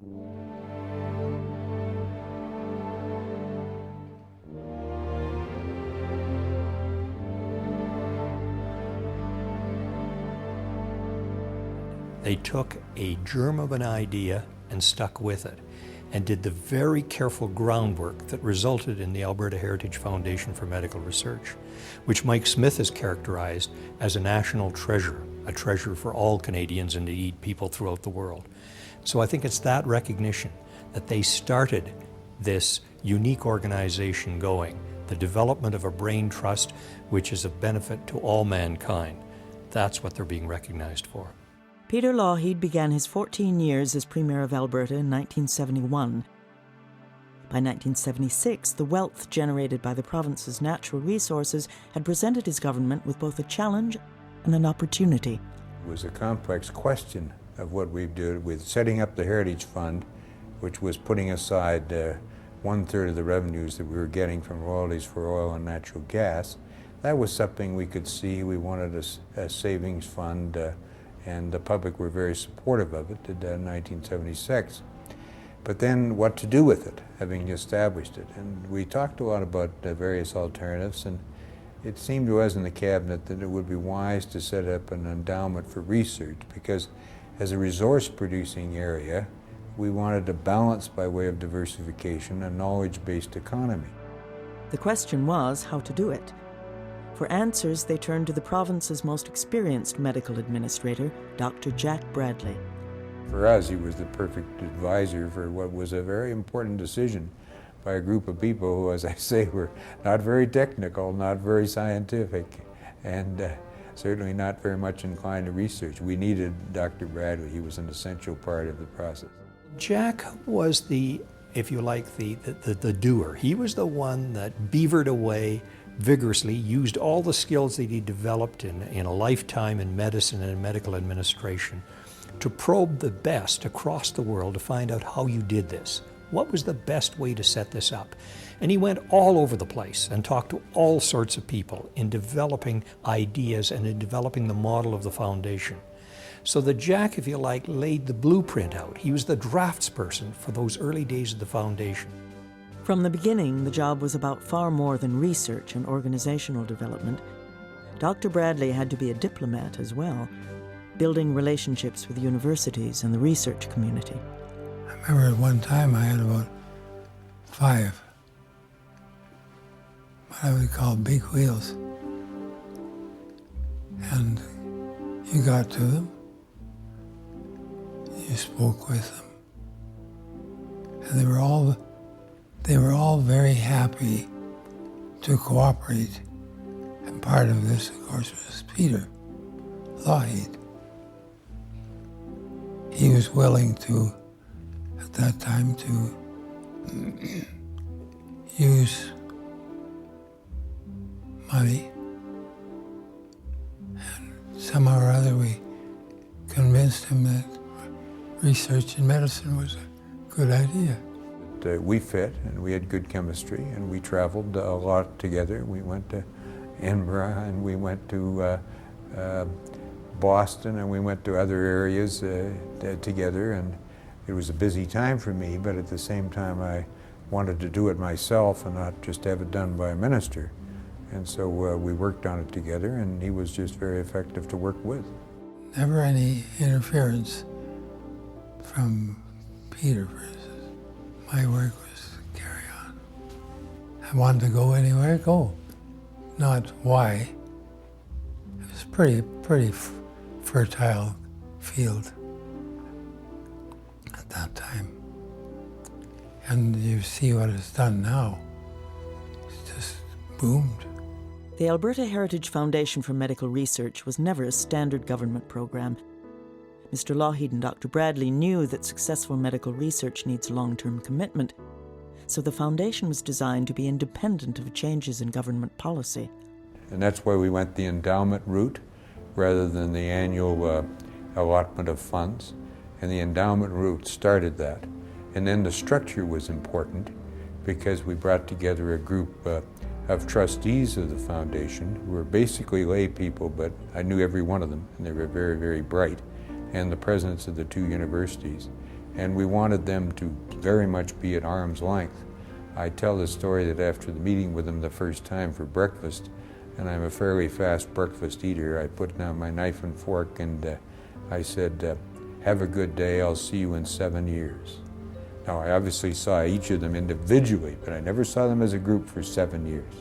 They took a germ of an idea and stuck with it, and did the very careful groundwork that resulted in the Alberta Heritage Foundation for Medical Research, which Mike Smith has characterized as a national treasure, a treasure for all Canadians and indeed people throughout the world. So I think it's that recognition that they started this unique organization going, the development of a brain trust which is of benefit to all mankind. That's what they're being recognized for. Peter Lougheed began his 14 years as Premier of Alberta in 1971. By 1976, the wealth generated by the province's natural resources had presented his government with both a challenge and an opportunity. It was a complex question of what we did with setting up the Heritage Fund, which was putting aside 1/3 of the revenues that we were getting from royalties for oil and natural gas. That was something we could see. We wanted a savings fund, and the public were very supportive of it in 1976. But then what to do with it, having established it. And we talked a lot about various alternatives, and it seemed to us in the cabinet that it would be wise to set up an endowment for research, because as a resource-producing area, we wanted a balance by way of diversification, a knowledge-based economy. The question was how to do it. For answers, they turned to the province's most experienced medical administrator, Dr. Jack Bradley. For us, he was the perfect advisor for what was a very important decision by a group of people who, as I say, were not very technical, not very scientific, and certainly not very much inclined to research. We needed Dr. Bradley. He was an essential part of the process. Jack was the, if you like, the doer. He was the one that beavered away vigorously, used all the skills that he developed in a lifetime in medicine and in medical administration to probe the best across the world to find out how you did this. What was the best way to set this up? And he went all over the place and talked to all sorts of people in developing ideas and in developing the model of the foundation. So that Jack, if you like, laid the blueprint out. He was the draftsperson for those early days of the foundation. From the beginning, the job was about far more than research and organizational development. Dr. Bradley had to be a diplomat as well, building relationships with universities and the research community. I remember at one time I had about 5, what I would call big wheels. And you got to them, you spoke with them, and they were all very happy to cooperate. And part of this, of course, was Peter Lougheed. He was willing to, at that time, to use money. And somehow or other we convinced him that research in medicine was a good idea. We fit, and we had good chemistry, and we traveled a lot together. We went to Edinburgh, and we went to Boston, and we went to other areas together, and it was a busy time for me, but at the same time I wanted to do it myself and not just have it done by a minister. And so we worked on it together, and he was just very effective to work with. Never any interference from Peter, for instance. My work was carry on. I wanted to go anywhere, go. Not why. It was pretty fertile field at that time. And you see what it's done now. It's just boomed. The Alberta Heritage Foundation for Medical Research was never a standard government program. Mr. Lougheed and Dr. Bradley knew that successful medical research needs long-term commitment, so the foundation was designed to be independent of changes in government policy. And that's why we went the endowment route rather than the annual allotment of funds. And the endowment route started that. And then the structure was important because we brought together a group of trustees of the foundation who were basically lay people, but I knew every one of them, and they were very, very bright, and the presidents of the 2 universities. and we wanted them to very much be at arm's length. I tell the story that after the meeting with them the first time for breakfast, and I'm a fairly fast breakfast eater, I put down my knife and fork and I said, have a good day, I'll see you in 7 years. Now, I obviously saw each of them individually, but I never saw them as a group for 7 years.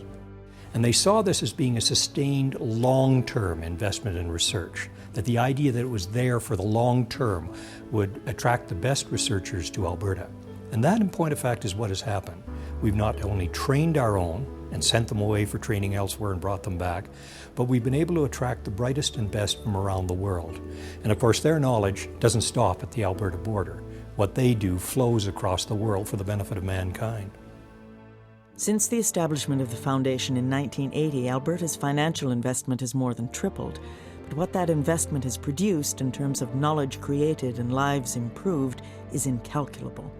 And they saw this as being a sustained long-term investment in research, that the idea that it was there for the long term would attract the best researchers to Alberta. And that, in point of fact, is what has happened. We've not only trained our own and sent them away for training elsewhere and brought them back, but we've been able to attract the brightest and best from around the world. And of course, their knowledge doesn't stop at the Alberta border. What they do flows across the world for the benefit of mankind. Since the establishment of the foundation in 1980, Alberta's financial investment has more than tripled. But what that investment has produced in terms of knowledge created and lives improved is incalculable.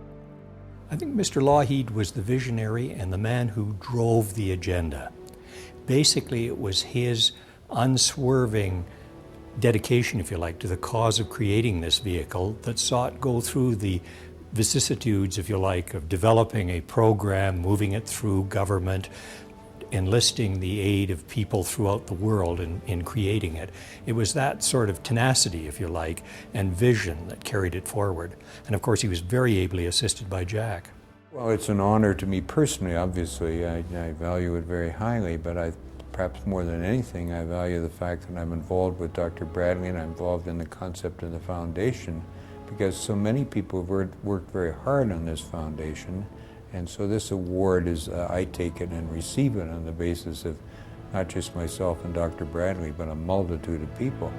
I think Mr. Lougheed was the visionary and the man who drove the agenda. Basically, it was his unswerving dedication, if you like, to the cause of creating this vehicle that saw it go through the vicissitudes, if you like, of developing a program, moving it through government, enlisting the aid of people throughout the world in creating it. It was that sort of tenacity, if you like, and vision that carried it forward. And of course, he was very ably assisted by Jack. Well, it's an honor to me personally, obviously. I value it very highly, but perhaps more than anything, I value the fact that I'm involved with Dr. Bradley and I'm involved in the concept of the foundation, because so many people have worked very hard on this foundation. And so this award is, I take it and receive it on the basis of not just myself and Dr. Bradley, but a multitude of people.